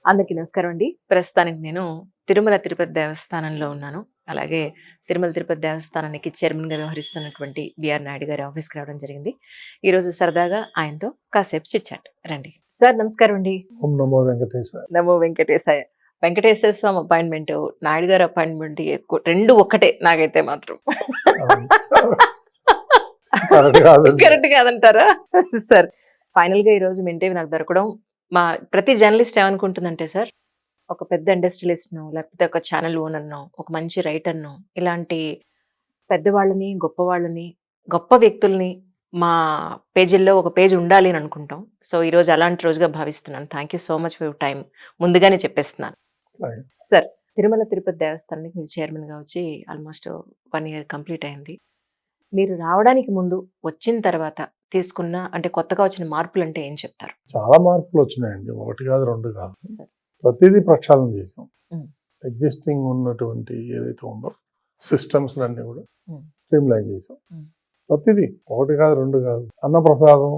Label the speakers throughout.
Speaker 1: అందరికీ నమస్కారం అండి. ప్రస్తుతానికి నేను తిరుమల తిరుపతి దేవస్థానంలో ఉన్నాను. అలాగే తిరుమల తిరుపతి దేవస్థానానికి చైర్మన్‌గా వ్యవహరిస్తున్నటువంటి బిఆర్ నాయుడు గారి ఆఫీస్‌కి రావడం జరిగింది. ఈరోజు సరదాగా ఆయనతో కాసేపు చిట్ చాట్ రండి. సార్ నమస్కారం అండి.
Speaker 2: ఓం నమో వెంకటేశాయ.
Speaker 1: నమో వెంకటేశాయ. వెంకటేశ్వర స్వామి అపాయింట్‌మెంట్, నాయుడు గారి అపాయింట్‌మెంట్ ఎక్కువ 2 ఒక్కటే నాకైతే మాత్రం.
Speaker 2: కరెక్ట్ కాదండి.
Speaker 1: కరెక్ట్ కాదంటారా? సార్ ఫైనల్‌గా ఈరోజు మీ ఇంటర్వ్యూ నాకు దొరకడం మా ప్రతి జర్నలిస్ట్ ఏమనుకుంటుందంటే సార్, ఒక పెద్ద ఇండస్ట్రియలిస్ట్‌నో, లేకపోతే ఒక ఛానల్ ఓనర్‌నో, ఒక మంచి రైటర్‌నో, ఇలాంటి పెద్దవాళ్ళని, గొప్పవాళ్ళని, గొప్ప వ్యక్తుల్ని మా పేజీల్లో ఒక పేజ్ ఉండాలి అని అనుకుంటాం. సో, ఈరోజు అలాంటి రోజుగా భావిస్తున్నాను. Thank you so much for your time. ముందుగానే చెప్పేస్తున్నాను.
Speaker 2: Right.
Speaker 1: సార్, తిరుమల తిరుపతి దేవస్థానానికి మీరు చైర్మన్‌గా వచ్చి ఆల్మోస్ట్ 1 ఇయర్ కంప్లీట్ అయింది. మీరు రావడానికి ముందు, వచ్చిన తర్వాత తీసుకున్న అంటే కొత్తగా వచ్చిన మార్పులంటే ఏం చెప్తారు?
Speaker 2: చాలా మార్పులు వచ్చినాయండి. 1 కాదు, 2 కాదు.
Speaker 1: సరే.
Speaker 2: ప్రతిదీ ప్రక్షాళన చేసాం.
Speaker 1: ఉమ్.
Speaker 2: ఎగ్జిస్టింగ్ ఉన్నటువంటి ఏదైతే ఉందో సిస్టమ్స్ అన్ని కూడా
Speaker 1: ఉమ్.
Speaker 2: స్ట్రీమ్లైన్ చేసాం.
Speaker 1: ఉమ్.
Speaker 2: ప్రతిదీ 1 కాదు, 2 కాదు. అన్నప్రసాదం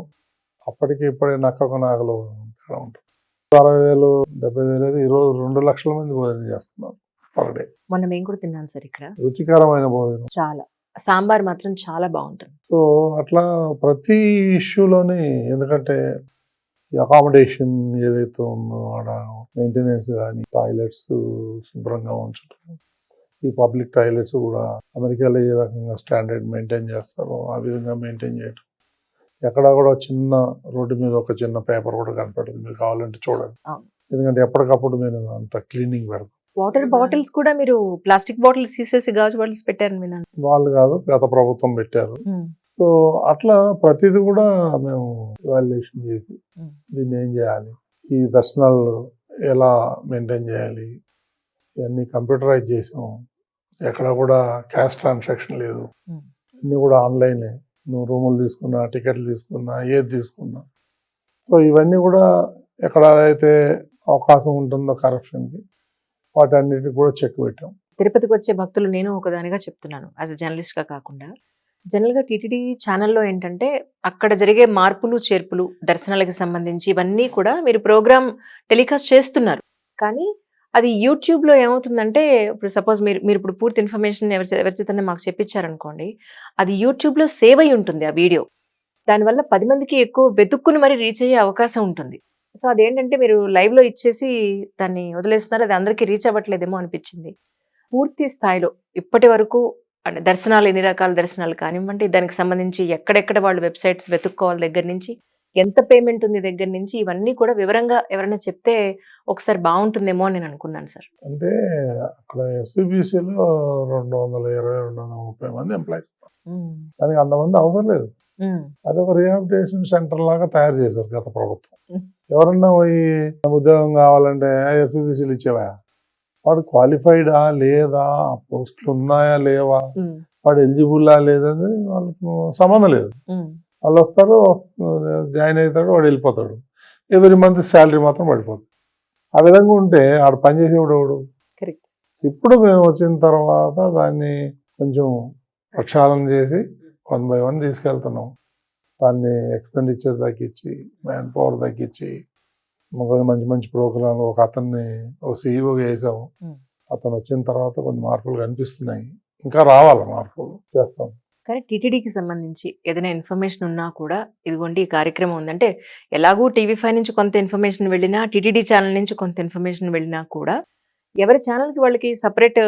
Speaker 2: అప్పటికి ఇప్పుడే నక్కకు నాగలు తేడా ఉంటుంది. 60,000, 70,000 ఈరోజు 2 లక్షల మంది భోజనం చేస్తున్నారు పర్ డే.
Speaker 1: మొన్న మేము కూడా తిన్నాను సార్ ఇక్కడ.
Speaker 2: రుచికరమైన భోజనం.
Speaker 1: చాలా. సాంబార్ మాత్రం చాలా బాగుంటుంది.
Speaker 2: సో అట్లా ప్రతి ఇష్యూలోని, ఎందుకంటే ఈ అకామిడేషన్ ఏదైతే ఉందో ఆడ మెయింటెనెన్స్ కానీ, టాయిలెట్స్ శుభ్రంగా ఉంచడం, ఈ పబ్లిక్ టాయిలెట్స్ కూడా అమెరికాలో ఏ రకంగా స్టాండర్డ్ మెయింటైన్ చేస్తారో ఆ విధంగా మెయింటైన్ చేయడం. ఎక్కడ కూడా చిన్న రోడ్డు మీద ఒక చిన్న పేపర్ కూడా కనపడదు, మీరు కావాలంటే చూడండి.
Speaker 1: అవును.
Speaker 2: ఎందుకంటే ఎప్పటికప్పుడు మేము అంత క్లీనింగ్ పెడతాం.
Speaker 1: వాటర్ బాటిల్స్ కూడా మీరు ప్లాస్టిక్ బాటిల్స్ తీసేసి గాజు బాటిల్స్ పెట్టారని విన్నాను.
Speaker 2: వాళ్ళు కాదు, గత ప్రభుత్వం పెట్టారు. సో అట్లా ప్రతిదీ కూడా మేము ఇవాల్యుయేషన్ చేసి దీన్ని ఏం చేయాలి, ఈ దర్శనాలు ఎలా మెయింటైన్ చేయాలి, ఇవన్నీ కంప్యూటరైజ్ చేసాం. ఎక్కడ కూడా క్యాష్ ట్రాన్సాక్షన్ లేదు, అన్నీ కూడా ఆన్లైనే. నువ్వు రూములు తీసుకున్నా, టికెట్లు తీసుకున్నా, ఏది తీసుకున్నా. సో ఇవన్నీ కూడా ఎక్కడ అయితే అవకాశం ఉంటుందో కరప్షన్కి, వాటన్నిటిని కూడా చెక్ పెట్టాం.
Speaker 1: తిరుపతికి వచ్చే భక్తులు నేను ఒకదానిగా చెప్తున్నాను, యాజ్ అ జర్నలిస్ట్గా కాకుండా. జనరల్గా టీటీడీ ఛానల్లో ఏంటంటే అక్కడ జరిగే మార్పులు చేర్పులు, దర్శనాలకు సంబంధించి ఇవన్నీ కూడా మీరు ప్రోగ్రామ్ టెలికాస్ట్ చేస్తున్నారు. కానీ అది యూట్యూబ్లో ఏమవుతుందంటే, ఇప్పుడు సపోజ్ మీరు ఇప్పుడు పూర్తి ఇన్ఫర్మేషన్ ఎవరిచేతనే మాకు చెప్పించారనుకోండి, అది యూట్యూబ్లో సేవ్ అయి ఉంటుంది ఆ వీడియో. దానివల్ల 10 మందికి ఎక్కువ వెతుక్కుని మరి రీచ్ అయ్యే అవకాశం ఉంటుంది. సో అదేంటంటే మీరు లైవ్లో ఇచ్చేసి దాన్ని వదిలేస్తున్నారు, అది అందరికీ రీచ్ అవ్వట్లేదేమో అనిపించింది. పూర్తి స్థాయిలో ఇప్పటి వరకు అంటే దర్శనాలు, ఎన్ని రకాల దర్శనాలు కానివ్వండి, దానికి సంబంధించి ఎక్కడెక్కడ వాళ్ళు వెబ్సైట్స్ వెతుక్కోవాలి దగ్గర నుంచి, ఎంత పేమెంట్ ఉంది దగ్గర నుంచి, ఇవన్నీ కూడా వివరంగా ఎవరైనా చెప్తే ఒకసారి బాగుంటుందేమో అని నేను అనుకున్నాను సార్.
Speaker 2: అంటే అక్కడ ఎస్విబిసిలో 220, 230 మంది ఎంప్లాయీస్, దానికి అంతమంది అవసరం లేదు. అదొక రిహాబిలిటేషన్ సెంటర్ లాగా తయారు చేశారు గత ప్రభుత్వం. ఎవరన్నా పోయి ఉద్యోగం కావాలంటే ఎస్విబిసిలు ఇచ్చేవా, వాడు క్వాలిఫైడా లేదా, పోస్టులు ఉన్నాయా లేవా, వాడు ఎలిజిబుల్లా లేదని వాళ్ళకి సంబంధం లేదు. వాళ్ళు వస్తారు, జాయిన్ అవుతాడు, వాడు వెళ్ళిపోతాడు. ఎవ్రీ మంత్ శాలరీ మాత్రం పడిపోతుంది. ఆ విధంగా ఉంటే ఆడు పనిచేసేవాడు ఎవడు? ఇప్పుడు మేము వచ్చిన తర్వాత దాన్ని కొంచెం ప్రక్షాళన చేసి 1 by 1 తీసుకెళ్తున్నాం. దాన్ని ఎక్స్పెండిచర్ తగ్గించి, మ్యాన్ పవర్ తగ్గించి, మంచి మంచి ప్రోగ్రాంలు ఒక అతన్ని సీఈఓగా వేసాము. అతను వచ్చిన తర్వాత కొన్ని మార్పులు కనిపిస్తున్నాయి, ఇంకా రావాలి, మార్పులు చేస్తాం.
Speaker 1: కానీ టీటీడీకి సంబంధించి ఏదైనా ఇన్ఫర్మేషన్ ఉన్నా కూడా, ఇదిగోండి ఈ కార్యక్రమం ఉందంటే, ఎలాగూ టీవీ5 నుంచి కొంత ఇన్ఫర్మేషన్ వెళ్ళినా, టీటీడీ ఛానల్ నుంచి కొంత ఇన్ఫర్మేషన్ వెళ్ళినా కూడా ఎవరి ఛానల్కి వాళ్ళకి సపరేట్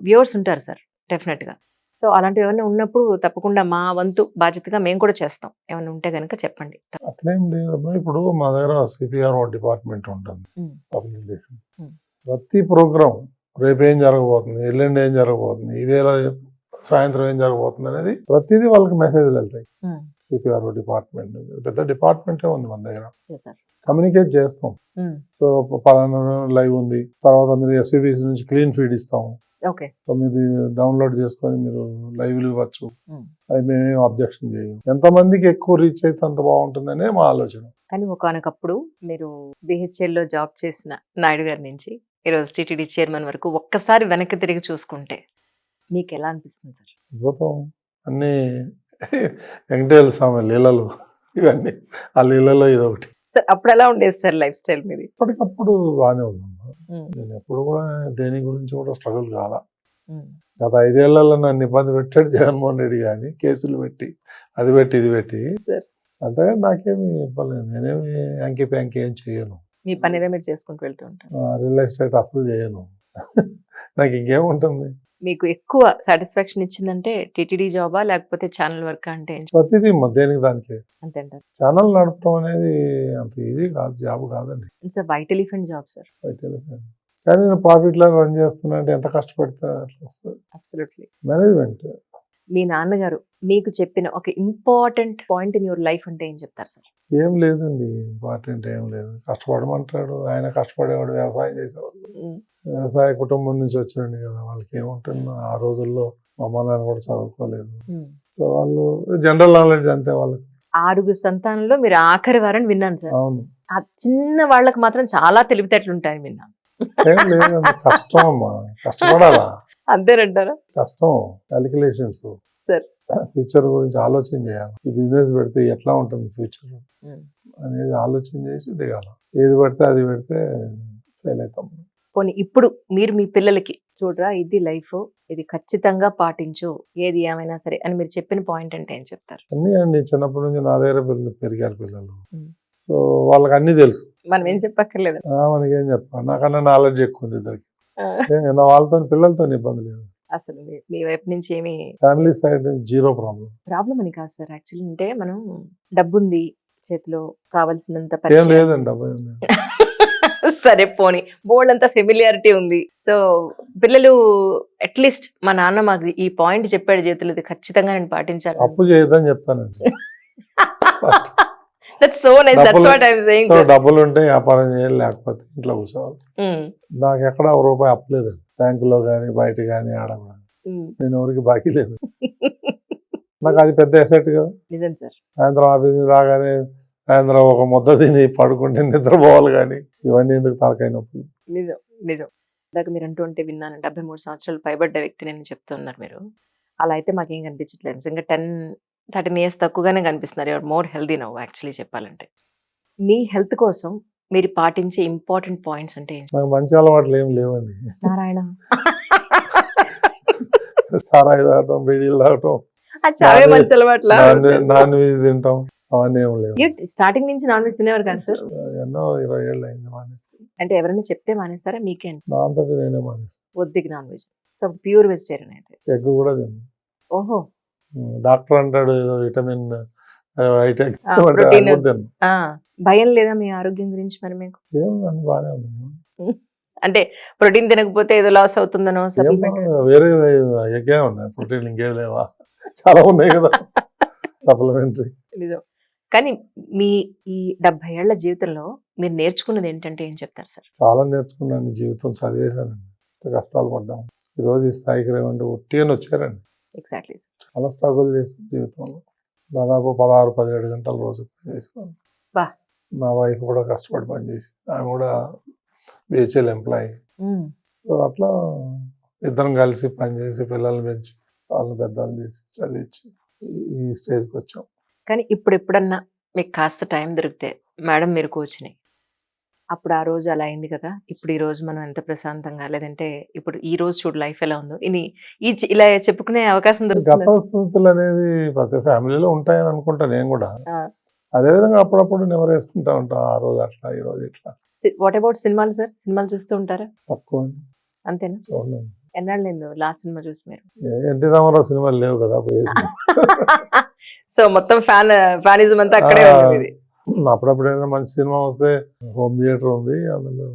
Speaker 1: వ్యూవర్స్ ఉంటారు సార్, డెఫినెట్గా. సో అలాంటివి ఏమైనా ఉన్నప్పుడు తప్పకుండా మా వంతు బాధ్యతగా మేము కూడా చేస్తాం. ఏమైనా ఉంటే కనుక చెప్పండి.
Speaker 2: అట్లేం లేదమ్మా. ఇప్పుడు మా దగ్గర సిపిఆర్ఓ డిపార్ట్మెంట్ ఉంటుంది, పబ్లిక్ రిలేషన్. ప్రతి ప్రోగ్రాం రేపు ఏం జరగబోతుంది, ఎల్లుండి ఏం జరగబోతుంది, ఈవేళ సాయంత్రం ఏం జరగబోతుంది అనేది ప్రతిదీ వాళ్ళకి మెసేజ్లు వెళ్తాయి. సిపిఆర్ఓ డిపార్ట్మెంట్ పెద్ద డిపార్ట్మెంటే ఉంది మన దగ్గర. కమ్యూనికేట్ చేస్తాం. సో పలానా లైవ్ ఉంది, తర్వాత మీరు ఎస్విబిసి నుంచి క్లీన్ ఫీడ్ ఇస్తాము. సో మీరు డౌన్లోడ్ చేసుకొని మీరు లైవ్లు ఇవ్వచ్చు. అది మేమేం అబ్జెక్షన్ చేయం. ఎంతమందికి ఎక్కువ రీచ్ అయితే అంత బాగుంటుందనే మా ఆలోచన.
Speaker 1: కానీ ఒకనొకప్పుడు మీరు బిహెచ్ఎల్లో జాబ్ చేసిన నాయుడు గారి నుంచి ఈరోజు టీటీడీ చైర్మన్ వరకు ఒక్కసారి వెనక్కి తిరిగి చూసుకుంటే మీకు ఎలా అనిపిస్తుంది సార్?
Speaker 2: అద్భుతం. అన్నీ వెంకటేశ్వర స్వామి లీలలు, ఇవన్నీ ఆ లీలలో ఇదొకటి.
Speaker 1: సార్ అప్పుడు ఎలా ఉండేది సార్ లైఫ్ స్టైల్ మీది?
Speaker 2: ఇప్పటికప్పుడు బాగానే ఉందమ్మా.
Speaker 1: ఉమ్,
Speaker 2: నేను ఎప్పుడు కూడా దేని గురించి కూడా స్ట్రగుల్ కాల.
Speaker 1: ఉమ్,
Speaker 2: గత 5 ఏళ్లలో నన్ను ఇబ్బంది పెట్టాడు జగన్మోహన్ రెడ్డి కానీ, కేసులు పెట్టి అది పెట్టి ఇది పెట్టి.
Speaker 1: సార్.
Speaker 2: అంతేగాని నాకేమి ఇబ్బంది లేదు. నేనేమి యాంకీ ప్యాంకీ ఏం చేయను.
Speaker 1: మీ పని ఏదో మీరు చేసుకుంటూ వెళ్తూ ఉంటారు.
Speaker 2: రియల్ ఎస్టేట్ అసలు చేయను. నాకు ఇంకేముంటుంది.
Speaker 1: మీకు ఎక్కువ సాటిస్ఫాక్షన్ ఇచ్చిందంటే టీటీడీ జాబా లేకపోతే ఛానల్ వర్క్ అంటే ఏం
Speaker 2: ప్రతిదీ దేనికి దానికి.
Speaker 1: అంతే అంటారు?
Speaker 2: ఛానల్ నడపడం అనేది అంత ఈజీ కాదు, జాబ్ కాదండి.
Speaker 1: It's white elephant job sir.
Speaker 2: కానీ నేను ప్రాఫిట్ లాగా రన్ చేస్తున్నా అంటే ఎంత కష్టపడితే అట్లా వస్తుంది.
Speaker 1: అబ్సల్యూట్లీ.
Speaker 2: మేనేజ్మెంట్.
Speaker 1: మీ నాన్నగారు మీకు చెప్పిన ఒక important point in your life అంటే ఏం చెప్తారు సార్?
Speaker 2: ఏం లేదండి, ఇంపార్టెంట్ ఏం లేదు. కష్టపడమంటాడు. ఆయన కష్టపడేవాడు, వ్యవసాయం చేసేవాళ్ళు. వ్యవసాయ కుటుంబం నుంచి వచ్చాడు కదా, వాళ్ళకి ఏముంటుంది. ఆ రోజుల్లో మా అమ్మ నాన్న కూడా చదువుకోలేదు. సో వాళ్ళు జనరల్ నాలెడ్జ్ అంతే వాళ్ళకి. 6
Speaker 1: సంతానంలో మీరు ఆఖరి వారని విన్నాను సార్.
Speaker 2: అవును.
Speaker 1: ఆ చిన్న వాళ్ళకి మాత్రం చాలా తెలివితేటలు ఉంటాయని విన్నాను.
Speaker 2: ఏం లేదండి, కష్టం అమ్మా, కష్టపడాలా.
Speaker 1: అంతేనంటారా?
Speaker 2: కష్టం, క్యాలిక్యులేషన్స్
Speaker 1: సార్.
Speaker 2: ఫ్యూచర్ గురించి ఆలోచన చేయాలి. ఈ బిజినెస్ పెడితే ఎట్లా ఉంటుంది ఫ్యూచర్ అనేది ఆలోచన చేసి దిగాల. ఏది పడితే అది పెడితే ఫెయిల్ అవుతాం.
Speaker 1: పోనీ ఇప్పుడు మీరు మీ పిల్లలకి చూడరా ఇది లైఫ్, ఇది ఖచ్చితంగా పాటించు ఏది ఏమైనా సరే అని మీరు చెప్పిన పాయింట్ అంటే ఏం చెప్తారు?
Speaker 2: అన్నీ అండి, చిన్నప్పటి నుంచి నా దగ్గర పెరిగారు పిల్లలు. సో వాళ్ళకి అన్ని తెలుసు.
Speaker 1: మనం ఏం చెప్పక్కర్లేదు.
Speaker 2: మనకేం చెప్పాలి, నాకన్నా నాలెడ్జ్ ఎక్కువ ఉంది ఇద్దరికి. నా వాళ్ళతో పిల్లలతో ఇబ్బంది లేదు
Speaker 1: అసలు. మీ వైపు నుంచి ఏమి
Speaker 2: ఫ్యామిలీ సైడ్ జీరో
Speaker 1: ప్రాబ్లం అని కాదు సార్. యాక్చువల్లీ అంటే మనం డబ్బు ఉంది చేతిలో, కావాల్సినంత
Speaker 2: ఏం
Speaker 1: పరిచయం.
Speaker 2: లేదండి, డబ్బు ఏం లేదు.
Speaker 1: సరే పోనీ బోల్డ్ అంత ఫెమిలియారిటీ ఉంది. సో పిల్లలు అట్లీస్ట్ మా నాన్న మాకు ఈ పాయింట్ చెప్పాడు చేతులు, ఇది ఖచ్చితంగా నేను పాటించాను.
Speaker 2: అప్పు చేయొద్దని చెప్తానండి.
Speaker 1: That's so nice. That's what I'm saying.
Speaker 2: So డబ్బులు ఉంటే వ్యాపారం చేయాలి, లేకపోతే ఇంట్లో కూర్చోవాలి. నాకు ఎక్కడ ₹1 అప్పు లేదండి, బ్యాంకులో కానీ బయట కానీ ఆడ కూడా. నేను ఎవరికి బాకీ లేదు. నాకు అది పెద్ద అసెట్ కదా.
Speaker 1: నిజం సార్.
Speaker 2: సాయంత్రం ఆఫీస్ రాగానే సాయంత్రం ఒక ముద్ద తిని పడుకుంటే నిద్రపోవాలి, కానీ ఇవన్నీ ఎందుకు తలకాయ నొప్పులు.
Speaker 1: నిజం నిజం. ఇందాక మీరు అంటూ ఉంటే విన్నాను, 73 సంవత్సరాలు పైబడ్డ వ్యక్తి నేను చెప్తున్నారు మీరు. అలా అయితే మాకేం కనిపించట్లేదు నిజంగా. 10-13 years తక్కువగానే కనిపిస్తున్నారు. You're more healthy now actually చెప్పాలంటే. మీ హెల్త్ కోసం మీరు పాటించే ఇంపార్టెంట్ పాయింట్స్ అంటే ఏంటి?
Speaker 2: నాకు మంచి అలవాట్లు ఏం లేవండి.
Speaker 1: నారాయణ.
Speaker 2: సారాయి తాగటం, బీడీలు తాగటం,
Speaker 1: చావే మంచి అలవాట్ల.
Speaker 2: నాన్ వెజ్ తింటాం, అవన్నీ ఏం లేవు.
Speaker 1: స్టార్టింగ్ నుంచి నాన్ వెజ్ తినేవారు కాదు సార్?
Speaker 2: ఎన్నో 20 ఏళ్ళు అయింది మానేసి.
Speaker 1: అంటే ఎవరైనా చెప్తే మానేస్తారా మీకే?
Speaker 2: నా అంతటి నేనే మానేసి.
Speaker 1: వద్దికి non veg. So pure vegetarian అయితే.
Speaker 2: ఎగ్ కూడా తిన్నాను.
Speaker 1: ఓహో.
Speaker 2: డాక్టర్ అంటాడు ఏదో విటమిన్
Speaker 1: ప్రోటీన్. భయం లేదా మీ ఆరోగ్యం గురించి మరి మీకు?
Speaker 2: ఏముంది, బాగానే ఉంది.
Speaker 1: అంటే ప్రోటీన్ తినకపోతే ఏదో లాస్ అవుతుందనో సప్లిమెంట్?
Speaker 2: వేరే ఎగ్గే ఉన్నాయి, ప్రోటీన్ ఇంకేం లేవా, చాలా ఉన్నాయి కదా సప్లిమెంటరీ.
Speaker 1: నిజం. కానీ మీ ఈ 70 ఏళ్ల జీవితంలో మీరు నేర్చుకున్నది ఏంటంటే ఏం చెప్తారు సార్?
Speaker 2: చాలా నేర్చుకున్నాను. జీవితం చదివేశానండి, కష్టాలు పడ్డాము. ఈరోజు ఈ స్థాయికి రేవండి ఒట్టిగానే వచ్చారండి.
Speaker 1: Exactly sir.
Speaker 2: చాలా స్ట్రగుల్ చేసాను జీవితంలో. దాదాపు 16-17 గంటలు రోజు పనిచేసాను. నా వైఫ్ కూడా కష్టపడి పనిచేసి, ఆమె కూడా బిహెచ్ఎల్ ఎంప్లాయీ. సో అట్లా ఇద్దరం కలిసి పనిచేసి పిల్లల్ని పెంచి వాళ్ళని పెద్దలు చేసి చదివించి ఈ స్టేజ్కి వచ్చాం.
Speaker 1: కానీ ఇప్పుడు ఎప్పుడన్నా మీకు కాస్త టైం దొరికితే మేడం మీరు కూర్చుని అప్పుడు ఆ రోజు అలా అయింది కదా, ఇప్పుడు ఈ రోజు మనం ఎంత ప్రశాంతంగా, లేదంటే ఇప్పుడు ఈ రోజు చూడు లైఫ్ ఎలా ఉందో ఇలా చెప్పుకునే అవకాశం
Speaker 2: గత
Speaker 1: దొరుకుతుంది?
Speaker 2: స్మృతులు అనేది ప్రతి ఫ్యామిలీలో ఉంటాయని అనుకుంటా నేను కూడా. అదేవిధంగా అప్పుడప్పుడు నెమరు వేసుకుంటా ఉంటాం, ఆ రోజు అట్లా ఈ రోజు ఇట్లా.
Speaker 1: వాట్ అబౌట్ సినిమాలు సార్? సినిమాలు చూస్తూ ఉంటారా?
Speaker 2: తక్కువ
Speaker 1: అంతేనా?
Speaker 2: చూడండి.
Speaker 1: ఎన్నాళ్ళు లాస్ట్ సినిమా చూసి మీరు?
Speaker 2: ఎన్టీ రామారావు సినిమాలు లేవు కదా పోయేది.
Speaker 1: సో మొత్తం ఫ్యానిజం అంతా అక్కడే ఉంది.
Speaker 2: అప్పుడప్పుడు ఏదైనా మంచి సినిమా వస్తే హోమ్ థియేటర్ ఉంది, అందులో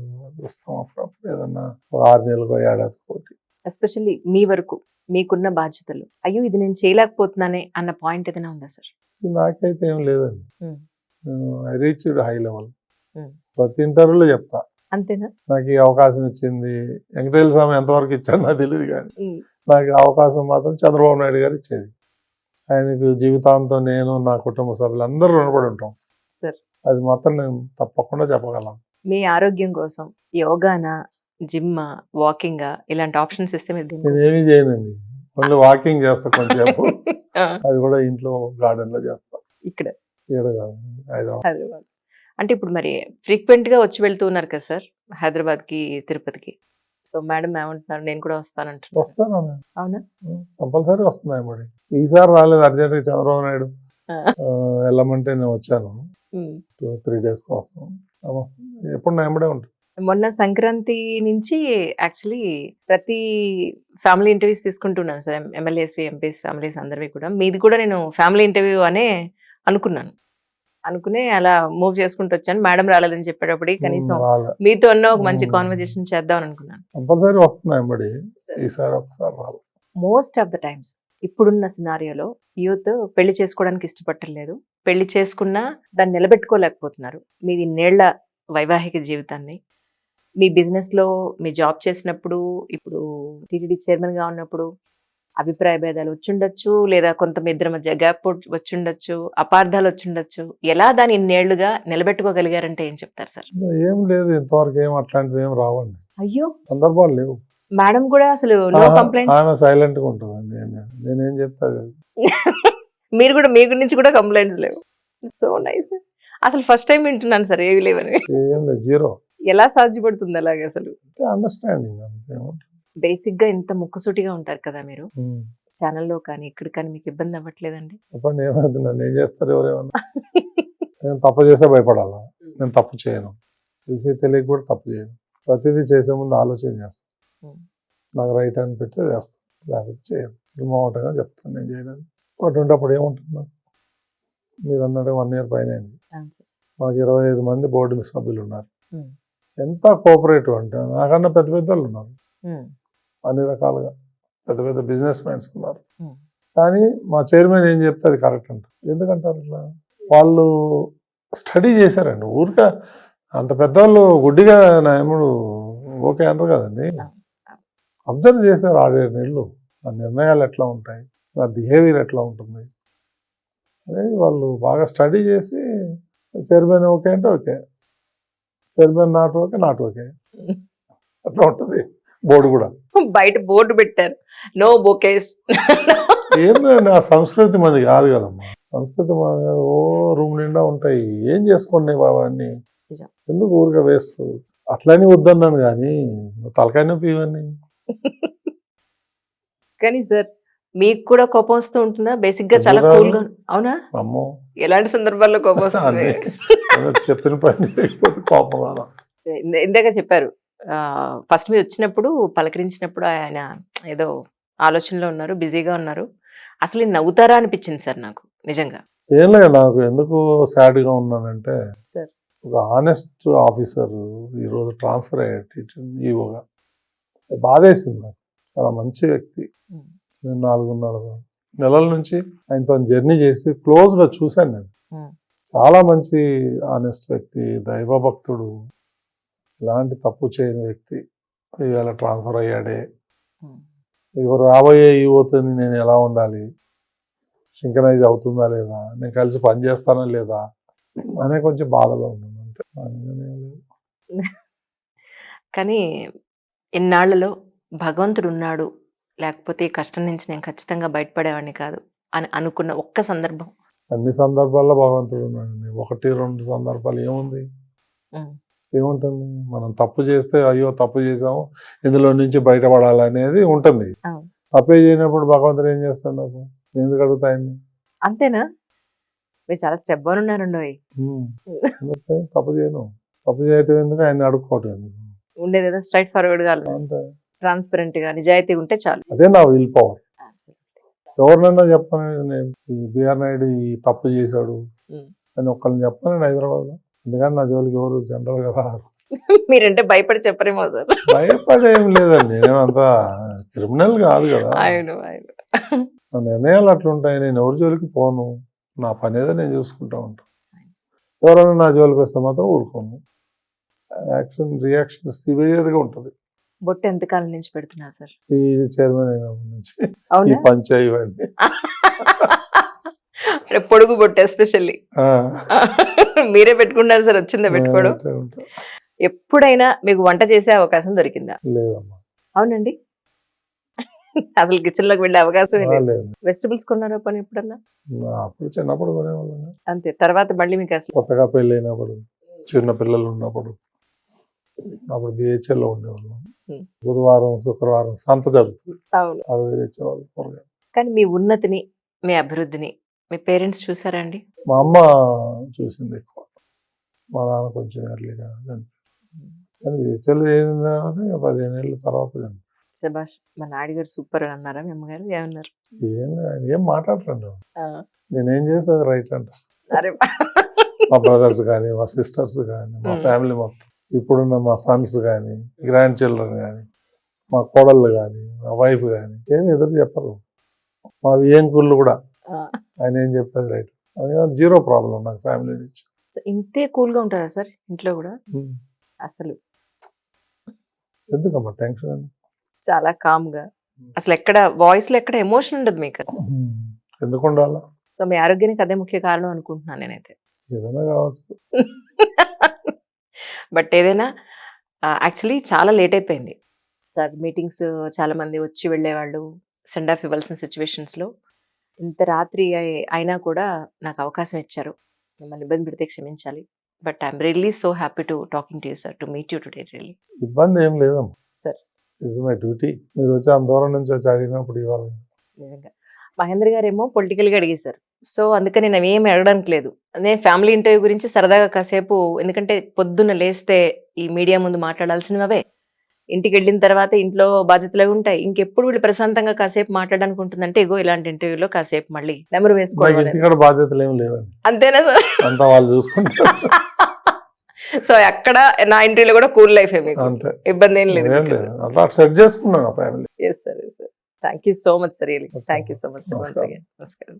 Speaker 2: వస్తాం. అప్పుడప్పుడు ఏదన్నా 6 నెలలకు 1 ఏడాది పోటీ.
Speaker 1: ఎస్పెషల్లీ మీ వరకు మీకున్న బాధ్యతలు, అయ్యో ఇది నేను చేయలేకపోతున్నానే అన్న పాయింట్ ఏదైనా ఉందా సార్?
Speaker 2: నాకైతే ఏం లేదండి. I reach high level. ప్రతి ఇంటర్వ్యూలో చెప్తా.
Speaker 1: అంతేనా? నాకు
Speaker 2: ఈ అవకాశం ఇచ్చింది వెంకటేశ్వర స్వామి, ఎంతవరకు ఇచ్చాడు నాకు తెలియదు, కానీ నాకు అవకాశం మాత్రం చంద్రబాబు నాయుడు గారు ఇచ్చేది. ఆయనకు జీవితాంతం నేను నా కుటుంబ సభ్యులు అందరూ రుణపడి ఉంటాం. అది మాత్రం నేను తప్పకుండా చెప్పగలను.
Speaker 1: మీ ఆరోగ్యం కోసం యోగానా, జిమ్మా, వాకింగ్ ఇలాంటి ఆప్షన్స్ ఇస్తే మీరు?
Speaker 2: నేను ఏమీ చేయనండి, ఓన్లీ వాకింగ్ చేస్తా కొంచెంసేపు. అది కూడా ఇంట్లో గార్డెన్ లో చేస్తా.
Speaker 1: ఇక్కడ
Speaker 2: హైదరాబాద్.
Speaker 1: అంటే ఇప్పుడు మరి ఫ్రీక్వెంట్ గా వచ్చి వెళ్తూ ఉన్నారు కదా సార్ హైదరాబాద్ కి తిరుపతికి. సో మేడం ఏమంటున్నారు నేను కూడా వస్తానంటున్నారు.
Speaker 2: వస్తాను
Speaker 1: అవునా?
Speaker 2: కంపల్సరీ వస్తున్నాయి మరి. ఈసారి రాలేదు అర్జెంట్ చంద్రబాబు నాయుడు వెళ్ళమంటే నేను వచ్చాను. 2-3 days కోసం ఎప్పుడు నా ఎంబడే ఉంటాను.
Speaker 1: మొన్న సంక్రాంతి నుంచి యాక్చువల్లీ ప్రతి ఫ్యామిలీ ఇంటర్వ్యూస్ తీసుకుంటున్నాను సార్. ఎమ్మెల్యేస్ ఎంపీస్ ఫ్యామిలీస్ అందరివి కూడా. మీది కూడా నేను ఫ్యామిలీ ఇంటర్వ్యూ అనే అనుకున్నాను. అనుకునే అలా మూవ్ చేసుకుంటూ వచ్చాను. మేడం రాలేదని చెప్పేటప్పుడు కనీసం మీతో అన్న ఒక మంచి కాన్వర్జేషన్ చేద్దాం అనుకున్నాను.
Speaker 2: కంపల్సరీ వస్తున్నాయి మరి. ఈసారి ఒకసారి రాలి.
Speaker 1: మోస్ట్ ఆఫ్ ద టైమ్స్ ఇప్పుడున్న సినారియోలో యూత్ పెళ్లి చేసుకోవడానికి ఇష్టపట్టలేదు. పెళ్లి చేసుకున్నా దాన్ని నిలబెట్టుకోలేకపోతున్నారు. మీది ఇన్నేళ్ల వైవాహిక జీవితాన్ని మీ బిజినెస్ లో మీ జాబ్ చేసినప్పుడు ఇప్పుడు టీటీడీ చైర్మన్ గా ఉన్నప్పుడు అభిప్రాయ భేదాలు వచ్చిండొచ్చు, లేదా కొంత మీ ఇద్దరి మధ్య గ్యాప్ వచ్చిండొచ్చు, అపార్థాలు వచ్చిండొచ్చు. ఎలా దాన్ని ఇన్నేళ్లుగా నిలబెట్టుకోగలిగారంటే ఏం చెప్తారు సార్?
Speaker 2: ఏం లేదు ఇంతవరకు ఏం అట్లాంటివి ఏం రావండి.
Speaker 1: అయ్యో
Speaker 2: సందర్భాలు లేవు.
Speaker 1: మేడం కూడా అసలు నో కంప్లైంట్స్.
Speaker 2: ఆమె సైలెంట్ గా ఉంటుందండి. నేనేం చెప్తా
Speaker 1: మీరు కూడా మీ గురించి కూడా కంప్లైంట్స్ లేవు. So nice. అసలు ఫస్ట్ టైం వింటున్నాను సార్ ఏవి లేవని.
Speaker 2: ఏం లేదు, జీరో.
Speaker 1: ఎలా సాధ్యపడుతుంది అలాగే అసలు?
Speaker 2: అండర్స్టాండింగ్ అంతే.
Speaker 1: బేసిక్ గా ఇంత ముక్కుసూటిగా ఉంటారు కదా మీరు ఛానల్లో కానీ ఇక్కడ కానీ, మీకు ఇబ్బంది అవ్వట్లేదండి?
Speaker 2: చెప్పండి ఏమైంది, నన్ను ఏం చేస్తారు ఎవరేమన్నా? నేను తప్పు చేస్తే భయపడాలా? నేను తప్పు చేయను, తెలిసి తెలియక కూడా తప్పు చేయను. ప్రతిదీ చేసే ముందు ఆలోచన చేస్తాను. నాకు రైట్ అని పెట్టి చేస్తాను, లేకపోతే చేయను. రిమోట్గా చెప్తాను నేను చేయను. అటువంటి అప్పుడు ఏముంటుంది నాకు? మీరు అన్నట్టు 1 year పైన అయింది. మాకు 25 మంది బోర్డు సభ్యులు ఉన్నారు. ఎంత కోఆపరేటివ్ అంటే నాకన్నా పెద్ద పెద్ద వాళ్ళు ఉన్నారు. అన్ని రకాలుగా పెద్ద పెద్ద బిజినెస్ మ్యాన్స్ ఉన్నారు. కానీ మా చైర్మన్ ఏం చెప్తే అది కరెక్ట్ అంటారు. ఎందుకంటారు ఇట్లా? వాళ్ళు స్టడీ చేశారండి. ఊరికే అంత పెద్దవాళ్ళు గుడ్డిగా నా ఎముడు ఓకే అంటారు కదండి. అబ్జర్వ్ చేశారు 6-7 నెలలు నా నిర్ణయాలు ఎట్లా ఉంటాయి, నా బిహేవియర్ ఎట్లా ఉంటుంది అనేది వాళ్ళు బాగా స్టడీ చేసి చైర్మన్ ఓకే అంటే okay, chairman not okay not okay, అట్లా ఉంటుంది. బోర్డు కూడా
Speaker 1: బయట బోర్డు పెట్టారు, నో బొకేస్.
Speaker 2: ఏంటండి ఆ సంస్కృతి మనది కాదు కదమ్మా. సంస్కృతి మన ఓ రూమ్ నిండా ఉంటాయి, ఏం చేసుకోండి బాబా అన్ని, ఎందుకు ఊరిగా వేస్ట్. అట్లని వద్దన్నాను కానీ తలకాయ నొప్పి ఇవన్నీ.
Speaker 1: కానీ సార్ మీకు కూడా కోపం వస్తూ ఉంటుందా? బేసిక్ గా చాలా కూల్ గా. అవునా?
Speaker 2: అమ్మో,
Speaker 1: ఎలాంటి సందర్భాల్లో కోపం వస్తుంది?
Speaker 2: చెప్పిన పని చేయకపోతే కోపం రాదా?
Speaker 1: ఇందాక చెప్పారు ఫస్ట్ మీరు వచ్చినప్పుడు పలకరించినప్పుడు ఆయన ఏదో ఆలోచనలో ఉన్నారు, బిజీగా ఉన్నారు. అసలు నవ్వుతారా అనిపించింది సార్ నాకు నిజంగా.
Speaker 2: ఏం లేదు, నాకు ఎందుకు సాడ్ గా ఉన్నానంటే ఒక ఆనెస్ట్ ఆఫీసర్ ఈరోజు ట్రాన్స్ఫర్ అయ్యాడు ఈవోగా. బాధేసింది నాకు. చాలా మంచి వ్యక్తి. నేను 4.5 నెలల నుంచి ఆయనతో జర్నీ చేసి క్లోజ్ గా చూశాను నేను. చాలా మంచి ఆనెస్ట్ వ్యక్తి, దైవభక్తుడు, ఇలాంటి తప్పు చేయని వ్యక్తి. ఇవాళ ట్రాన్స్ఫర్ అయ్యాడే, ఇక రాబోయే ఈవోతో నేను ఎలా ఉండాలి, సింకనైజ్ అవుతుందా లేదా, నేను కలిసి పని చేస్తానా లేదా అనే కొంచెం బాధలో ఉన్నాను అంతే.
Speaker 1: కానీ ఇన్నాళ్లలో భగవంతుడు ఉన్నాడు, లేకపోతే కష్టం నుంచి నేను ఖచ్చితంగా బయటపడేవాడిని కాదు అని అనుకున్న ఒక్క సందర్భం?
Speaker 2: అన్ని సందర్భాల్లో భగవంతుడు ఉన్నాడండి. 1-2 సందర్భాలు ఏముంది, ఏముంటుంది? మనం తప్పు చేస్తే అయ్యో తప్పు చేసాము, ఇందులో నుంచి బయటపడాలనేది ఉంటుంది. తప్పే చేయనప్పుడు భగవంతుడు ఏం చేస్తాడు? నాకు ఎందుకు అడుగుతాయని?
Speaker 1: అంతేనా? మీరు చాలా స్టెప్ అని ఉన్నారండి.
Speaker 2: తప్పు చేయను, తప్పు చేయటం ఎందుకు, ఆయన అడుక్కోవటం ఎందుకు? ఉండేది
Speaker 1: ఏదో స్ట్రైట్ ఫార్వర్డ్ గా,
Speaker 2: అంతే,
Speaker 1: ట్రాన్స్పరెంట్ గా, నిజాయితీ ఉంటే చాలు.
Speaker 2: అదే నా విల్ పవర్. ఎవరినన్నా చెప్పను బిఆర్ నాయుడు ఈ తప్పు చేశాడు అని ఒక్కరిని చెప్పానండి హైదరాబాద్ లో. ఎందుకంటే నా జోలికి ఎవరు జనరల్ గా రారు.
Speaker 1: మీరంటే భయపడి చెప్పరేమో సార్.
Speaker 2: భయపడేం లేదండి, నేనంతా క్రిమినల్ కాదు కదా. నా నిర్ణయాలు అట్లుంటాయి, నేను ఎవరి జోలికి పోను, నా పని ఏదో నేను చూసుకుంటా ఉంటాను. ఎవరైనా నా జోలికి వస్తే మాత్రం ఊరుకోను. యాక్షన్ రియాక్షన్ సివియర్ గా ఉంటుంది.
Speaker 1: బొట్టు ఎంత కాలం నుంచి పెడుతున్నారు సార్?
Speaker 2: ఈ చైర్మన్ అయినప్పటి నుంచి ఈ పంచాయి ఇవన్నీ.
Speaker 1: పొడుగు బొట్టు ఎస్పెషల్లీ మీరే పెట్టుకున్నారు సార్? వచ్చిందా పెట్టుకోవడం? ఎప్పుడైనా మీకు వంట చేసే అవకాశం దొరికిందా?
Speaker 2: లేదమ్మా.
Speaker 1: అవునండి, అసలు కిచెన్ లోకి వెళ్ళే అవకాశం లేదు. వెజిటబుల్స్ కొన్నారా పని ఎప్పుడన్నా?
Speaker 2: అప్పుడు చిన్నప్పుడు కొనేవాళ్ళం
Speaker 1: అంతే. తర్వాత మళ్ళీ మీకు అసలు
Speaker 2: కొత్తగా పెళ్ళి అయినప్పుడు చిన్న పిల్లలు ఉన్నప్పుడు. అప్పుడు బిహెచ్ఎల్లో ఉండేవాళ్ళం.
Speaker 1: Hmm.
Speaker 2: బుధవారం శుక్రవారం సంత జరుగుతుంది,
Speaker 1: అవును.
Speaker 2: అవి తెచ్చేవాళ్ళు కూరగాయలు.
Speaker 1: కానీ మీ ఉన్నతిని, మీ అభివృద్ధిని మీ పేరెంట్స్ చూసారా అండి?
Speaker 2: మా అమ్మ చూసింది ఎక్కువ, మా నాన్న కొంచెం ఎర్లీగా చనిపోయారు. కానీ బిహెచ్ఎల్ ఏంటంటే 15 ఏళ్ళ తర్వాత చనిపోయారు.
Speaker 1: శభాష్. మా నాయుడు గారు సూపర్ అన్నారా మీ అమ్మగారు? ఏమన్నారు?
Speaker 2: ఆయన ఏం మాట్లాడరండి,
Speaker 1: ఆ,
Speaker 2: నేనేం చేసేది రైట్ అంట.
Speaker 1: అరే
Speaker 2: మా బ్రదర్స్ కానీ, మా సిస్టర్స్ కానీ, మా ఫ్యామిలీ మొత్తం, ఇప్పుడున్న మా సన్స్ కానీ, గ్రాండ్ చిల్డ్రన్ కానీ, మా కోడళ్ళు కానీ, మా వైఫ్ కానీ ఏమి ఎదురు చెప్పరు. మా వియంకుళ్ళు కూడా
Speaker 1: ఆ.
Speaker 2: ఆయన ఏం చెప్పేది రైట్. అది జీరో ప్రాబ్లం నాకు ఫ్యామిలీ నుంచి.
Speaker 1: ఇంతే కూల్ గా ఉంటారా సార్ ఇంట్లో కూడా? అసలు
Speaker 2: ఎందుకమ్మా టెన్షన్ ఎందుకు?
Speaker 1: చాలా కామ్ గా, అసలు ఎక్కడ వాయిస్ లో ఎక్కడ ఎమోషన్ ఉండదు మీకు.
Speaker 2: ఎందుకు ఉండాలా?
Speaker 1: సో మీ ఆరోగ్యానికి అదే ముఖ్య కారణం అనుకుంటున్నాను నేనైతే.
Speaker 2: ఏదైనా కావచ్చు.
Speaker 1: బట్ ఏదైనా యాక్చువల్లీ చాలా లేట్ అయిపోయింది సార్. మీటింగ్స్ చాలా మంది వచ్చి వెళ్ళేవాళ్ళు, సెండ్ ఆఫ్ ఇవ్వాల్సిన సిచ్యువేషన్స్ లో ఇంత రాత్రి అయినా కూడా నాకు అవకాశం ఇచ్చారు. మిమ్మల్ని ఇబ్బంది పెడితే క్షమించాలి. But I'm really so happy to talking to you sir, to meet you today. Really
Speaker 2: ఇబ్బంది ఏం లేదమ్మా
Speaker 1: సార్.
Speaker 2: ఇది మై డ్యూటీ. మీరు వచ్చి అంత దూరం నుంచి వచ్చి అడిగినప్పుడు ఇవ్వాలి.
Speaker 1: నిజంగా మహేంద్ర గారు ఏమో పొలిటికల్ గా అడిగేశారు. సో అందుకని నేను ఏమి అడగడానికి లేదు. నేను ఫ్యామిలీ ఇంటర్వ్యూ గురించి సరదాగా కాసేపు, ఎందుకంటే పొద్దున్న లేస్తే ఈ మీడియా ముందు మాట్లాడాల్సినవే, ఇంటికి వెళ్ళిన తర్వాత ఇంట్లో బాధ్యతలు ఉంటాయి. ఇంకెప్పుడు వీళ్ళు ప్రశాంతంగా కాసేపు మాట్లాడడానికి ఉంటుందంటే ఇగో ఇలాంటి ఇంటర్వ్యూలో కాసేపు మళ్ళీ నెంబర్ వేసుకోవడం అనేది.
Speaker 2: ఇంటికాడ బాధ్యతలు ఏమి లేవండి,
Speaker 1: అంతేనా సార్?
Speaker 2: అంతా వాళ్ళు చూసుకుంటారు.
Speaker 1: సో అక్కడ నా ఇంటర్వ్యూలో కూడా కూల్ లైఫ్ మీకు,
Speaker 2: అంతే,
Speaker 1: ఇబ్బంది ఏం లేదు.
Speaker 2: ఏం లేదు, అట్లా సెట్ చేసుకున్నాను family.
Speaker 1: Yes sir, yes sir. Thank you so much sir. Really thank you so much sir. Once again నమస్కారం.